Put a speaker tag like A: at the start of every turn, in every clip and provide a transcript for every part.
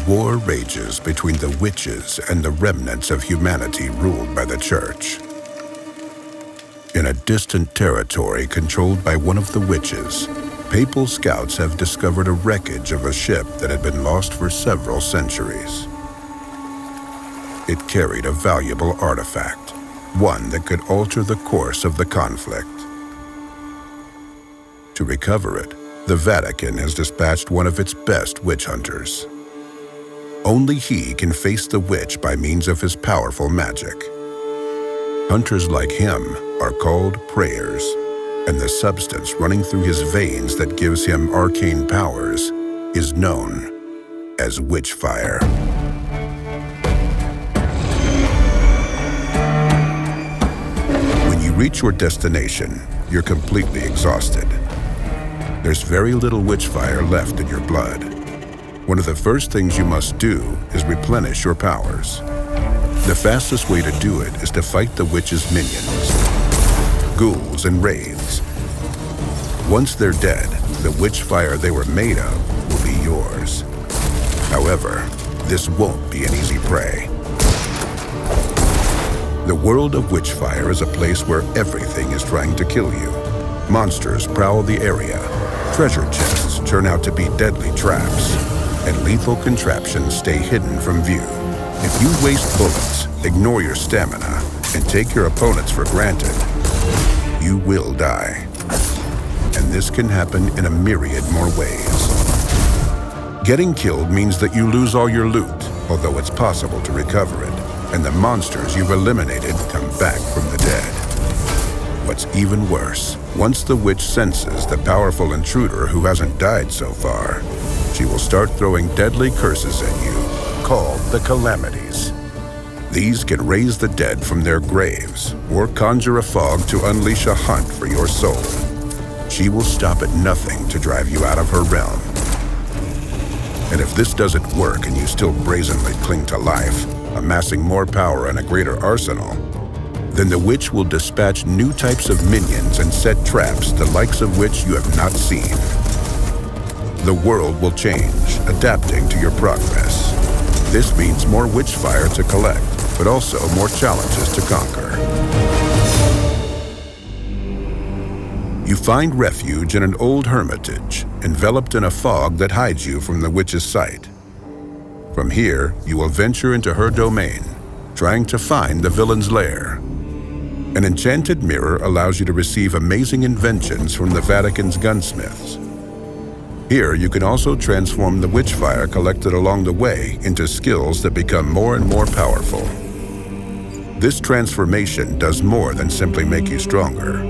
A: war rages between the witches and the remnants of humanity ruled by the church. In a distant territory controlled by one of the witches, papal scouts have discovered a wreckage of a ship that had been lost for several centuries. It carried a valuable artifact, one that could alter the course of the conflict. To recover it, the Vatican has dispatched one of its best witch hunters. Only he can face the witch by means of his powerful magic. Hunters like him are called prayers, and the substance running through his veins that gives him arcane powers is known as Witchfire. When you reach your destination, you're completely exhausted. There's very little Witchfire left in your blood. One of the first things you must do is replenish your powers. The fastest way to do it is to fight the witch's minions, ghouls and wraiths. Once they're dead, the Witchfire they were made of will be yours. However, this won't be an easy prey. The world of Witchfire is a place where everything is trying to kill you. Monsters prowl the area, treasure chests turn out to be deadly traps, and lethal contraptions stay hidden from view. If you waste bullets, ignore your stamina, and take your opponents for granted, you will die. And this can happen in a myriad more ways. Getting killed means that you lose all your loot, although it's possible to recover it, and the monsters you've eliminated come back from the dead. What's even worse, once the witch senses the powerful intruder who hasn't died so far, she will start throwing deadly curses at you, called the calamities. These can raise the dead from their graves or conjure a fog to unleash a hunt for your soul. She will stop at nothing to drive you out of her realm. And if this doesn't work and you still brazenly cling to life, amassing more power and a greater arsenal, then the witch will dispatch new types of minions and set traps the likes of which you have not seen. The world will change, adapting to your progress. This means more Witchfire to collect, but also more challenges to conquer. You find refuge in an old hermitage, enveloped in a fog that hides you from the witch's sight. From here, you will venture into her domain, trying to find the villain's lair. An enchanted mirror allows you to receive amazing inventions from the Vatican's gunsmiths. Here, you can also transform the Witchfire collected along the way into skills that become more and more powerful. This transformation does more than simply make you stronger.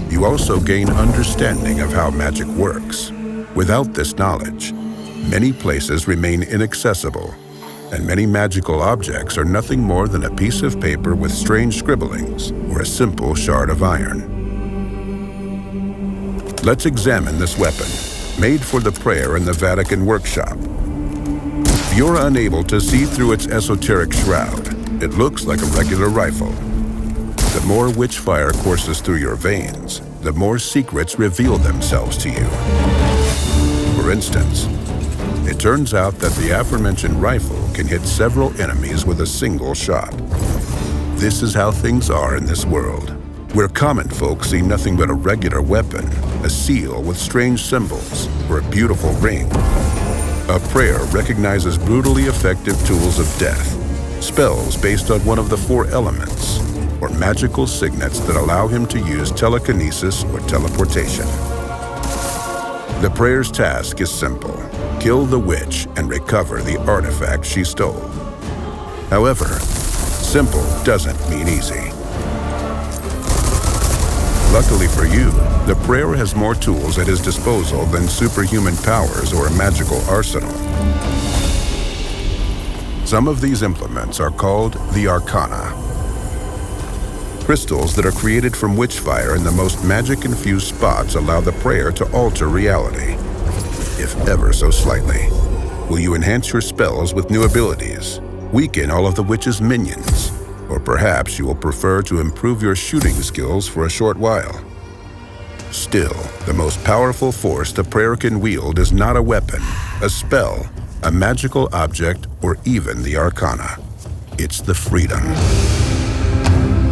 A: You also gain understanding of how magic works. Without this knowledge, many places remain inaccessible, and many magical objects are nothing more than a piece of paper with strange scribblings or a simple shard of iron. Let's examine this weapon, made for the prayer in the Vatican workshop. If you're unable to see through its esoteric shroud, it looks like a regular rifle. The more Witchfire courses through your veins, the more secrets reveal themselves to you. For instance, it turns out that the aforementioned rifle can hit several enemies with a single shot. This is how things are in this world, where common folk see nothing but a regular weapon, a seal with strange symbols, or a beautiful ring. A prayer recognizes brutally effective tools of death, spells based on one of the four elements, or magical signets that allow him to use telekinesis or teleportation. The prayer's task is simple: kill the witch and recover the artifact she stole. However, simple doesn't mean easy. Luckily for you, the prayer has more tools at his disposal than superhuman powers or a magical arsenal. Some of these implements are called the Arcana. Crystals that are created from Witchfire in the most magic-infused spots allow the prayer to alter reality, if ever so slightly. Will you enhance your spells with new abilities, weaken all of the witch's minions, or perhaps you will prefer to improve your shooting skills for a short while? Still, the most powerful force the prayer can wield is not a weapon, a spell, a magical object, or even the arcana. It's the freedom.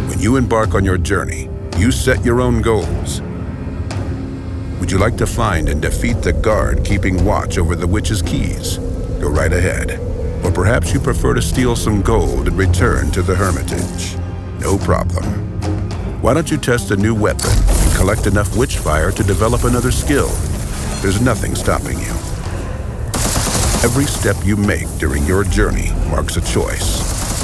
A: When you embark on your journey, you set your own goals. Would you like to find and defeat the guard keeping watch over the witch's keys? Go right ahead. Or perhaps you prefer to steal some gold and return to the hermitage. No problem. Why don't you test a new weapon and collect enough Witchfire to develop another skill? There's nothing stopping you. Every step you make during your journey marks a choice.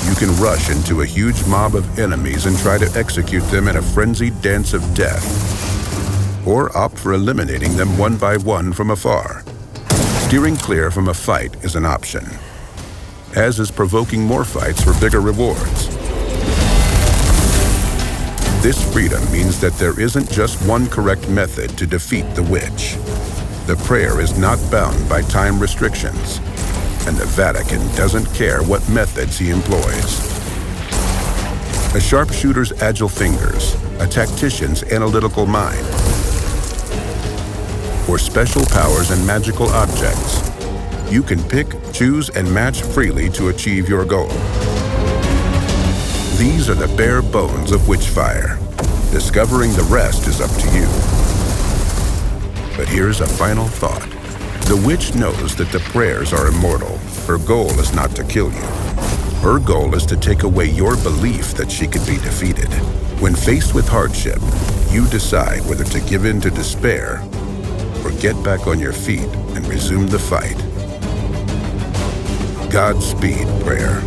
A: You can rush into a huge mob of enemies and try to execute them in a frenzied dance of death, or opt for eliminating them one by one from afar. Steering clear from a fight is an option, as is provoking more fights for bigger rewards. This freedom means that there isn't just one correct method to defeat the witch. The prayer is not bound by time restrictions, and the Vatican doesn't care what methods he employs. A sharpshooter's agile fingers, a tactician's analytical mind, or special powers and magical objects. You can pick, choose, and match freely to achieve your goal. These are the bare bones of Witchfire. Discovering the rest is up to you. But here's a final thought. The witch knows that the prayers are immortal. Her goal is not to kill you. Her goal is to take away your belief that she can be defeated. When faced with hardship, you decide whether to give in to despair or get back on your feet and resume the fight. Godspeed, prayer.